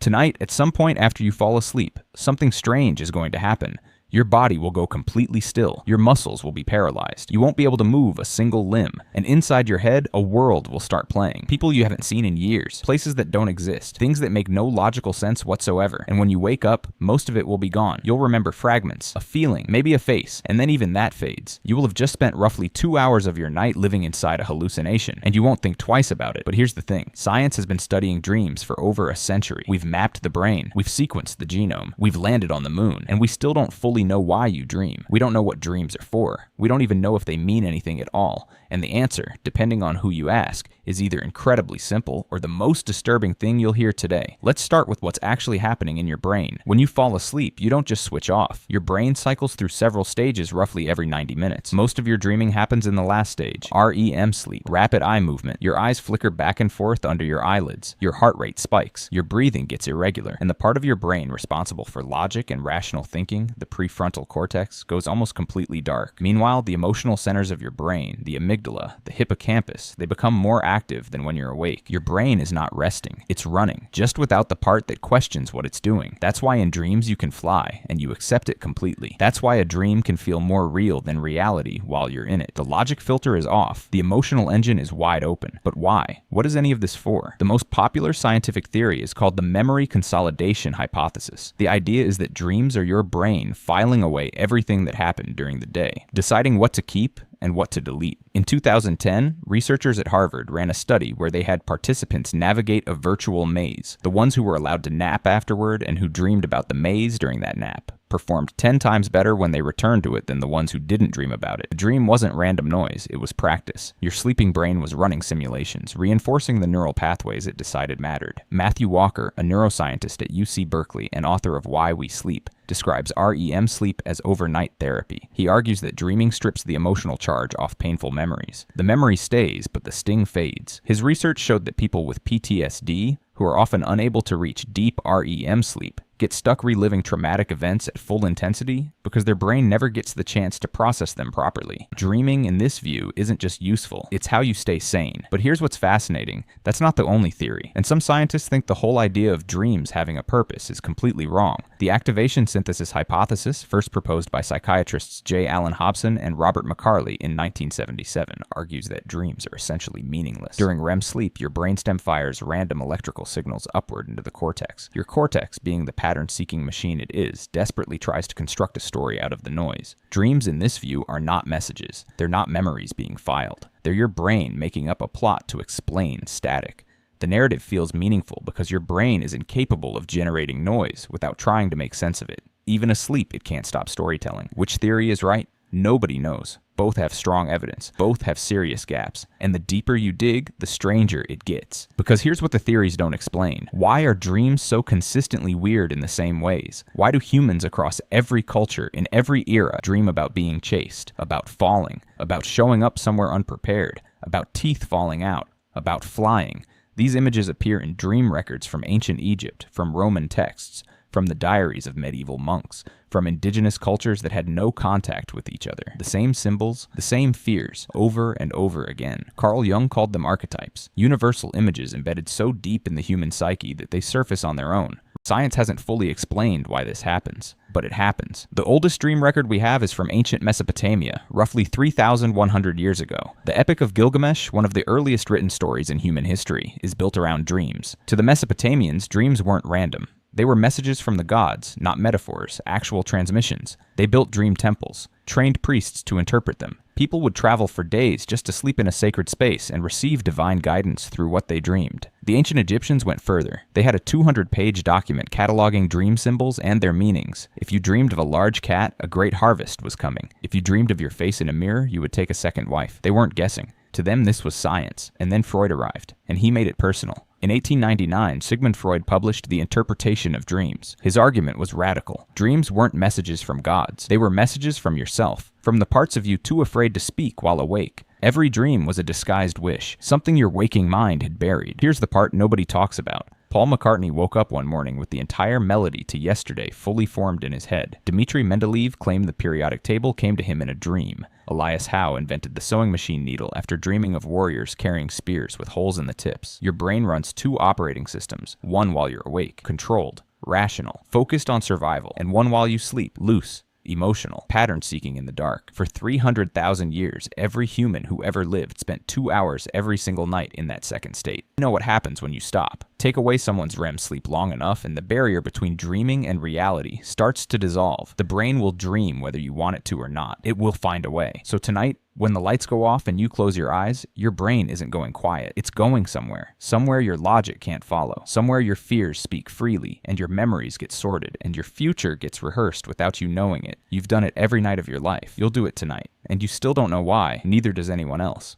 Tonight, at some point after you fall asleep, something strange is going to happen. Your body will go completely still. Your muscles will be paralyzed. You won't be able to move a single limb. And inside your head, a world will start playing. People you haven't seen in years. Places that don't exist. Things that make no logical sense whatsoever. And when you wake up, most of it will be gone. You'll remember fragments, a feeling, maybe a face, and then even that fades. You will have just spent roughly 2 hours of your night living inside a hallucination, and you won't think twice about it. But here's the thing. Science has been studying dreams for over a century. We've mapped the brain. We've sequenced the genome. We've landed on the moon. And we still don't fully know why you dream. We don't know what dreams are for. We don't even know if they mean anything at all. And the answer, depending on who you ask, is either incredibly simple or the most disturbing thing you'll hear today. Let's start with what's actually happening in your brain. When you fall asleep, you don't just switch off. Your brain cycles through several stages roughly every 90 minutes. Most of your dreaming happens in the last stage, REM sleep, rapid eye movement. Your eyes flicker back and forth under your eyelids. Your heart rate spikes. Your breathing gets irregular. And the part of your brain responsible for logic and rational thinking, the prefrontal cortex, goes almost completely dark. Meanwhile, the emotional centers of your brain, the amygdala, the hippocampus, they become more active than when you're awake. Your brain is not resting. It's running, just without the part that questions what it's doing. That's why in dreams you can fly, and you accept it completely. That's why a dream can feel more real than reality while you're in it. The logic filter is off. The emotional engine is wide open. But why? What is any of this for? The most popular scientific theory is called the memory consolidation hypothesis. The idea is that dreams are your brain filing away everything that happened during the day, deciding what to keep and what to delete. In 2010, researchers at Harvard ran a study where they had participants navigate a virtual maze. The ones who were allowed to nap afterward and who dreamed about the maze during that nap performed 10 times better when they returned to it than the ones who didn't dream about it. The dream wasn't random noise, it was practice. Your sleeping brain was running simulations, reinforcing the neural pathways it decided mattered. Matthew Walker, a neuroscientist at UC Berkeley and author of Why We Sleep, describes REM sleep as overnight therapy. He argues that dreaming strips the emotional charge off painful memories. The memory stays, but the sting fades. His research showed that people with PTSD, who are often unable to reach deep REM sleep, get stuck reliving traumatic events at full intensity because their brain never gets the chance to process them properly. Dreaming, in this view, isn't just useful, it's how you stay sane. But here's what's fascinating. That's not the only theory. And some scientists think the whole idea of dreams having a purpose is completely wrong. The activation synthesis hypothesis, first proposed by psychiatrists J. Allen Hobson and Robert McCarley in 1977, argues that dreams are essentially meaningless. During REM sleep, your brainstem fires random electrical signals upward into the cortex. Your cortex, being the pattern-seeking machine it is, desperately tries to construct a story out of the noise. Dreams, in this view, are not messages. They're not memories being filed. They're your brain making up a plot to explain static. The narrative feels meaningful because your brain is incapable of generating noise without trying to make sense of it. Even asleep, it can't stop storytelling. Which theory is right? Nobody knows. Both have strong evidence. Both have serious gaps. And the deeper you dig, the stranger it gets. Because here's what the theories don't explain. Why are dreams so consistently weird in the same ways? Why do humans across every culture, in every era, dream about being chased, about falling, about showing up somewhere unprepared, about teeth falling out, about flying? These images appear in dream records from ancient Egypt, from Roman texts, from the diaries of medieval monks, from indigenous cultures that had no contact with each other. The same symbols, the same fears, over and over again. Carl Jung called them archetypes, universal images embedded so deep in the human psyche that they surface on their own. Science hasn't fully explained why this happens, but it happens. The oldest dream record we have is from ancient Mesopotamia, roughly 3,100 years ago. The Epic of Gilgamesh, one of the earliest written stories in human history, is built around dreams. To the Mesopotamians, dreams weren't random. They were messages from the gods, not metaphors, actual transmissions. They built dream temples, trained priests to interpret them. People would travel for days just to sleep in a sacred space and receive divine guidance through what they dreamed. The ancient Egyptians went further. They had a 200-page document cataloging dream symbols and their meanings. If you dreamed of a large cat, a great harvest was coming. If you dreamed of your face in a mirror, you would take a second wife. They weren't guessing. To them, this was science. And then Freud arrived, and he made it personal. In 1899, Sigmund Freud published The Interpretation of Dreams. His argument was radical. Dreams weren't messages from gods. They were messages from yourself, from the parts of you too afraid to speak while awake. Every dream was a disguised wish, something your waking mind had buried. Here's the part nobody talks about. Paul McCartney woke up one morning with the entire melody to Yesterday fully formed in his head. Dmitri Mendeleev claimed the periodic table came to him in a dream. Elias Howe invented the sewing machine needle after dreaming of warriors carrying spears with holes in the tips. Your brain runs 2 operating systems, one while you're awake, controlled, rational, focused on survival, and one while you sleep, loose, emotional, pattern-seeking in the dark. For 300,000 years, every human who ever lived spent 2 hours every single night in that second state. You know what happens when you stop. Take away someone's REM sleep long enough, and the barrier between dreaming and reality starts to dissolve. The brain will dream whether you want it to or not. It will find a way. So tonight, when the lights go off and you close your eyes, your brain isn't going quiet. It's going somewhere. Somewhere your logic can't follow. Somewhere your fears speak freely, and your memories get sorted, and your future gets rehearsed without you knowing it. You've done it every night of your life. You'll do it tonight. And you still don't know why, neither does anyone else.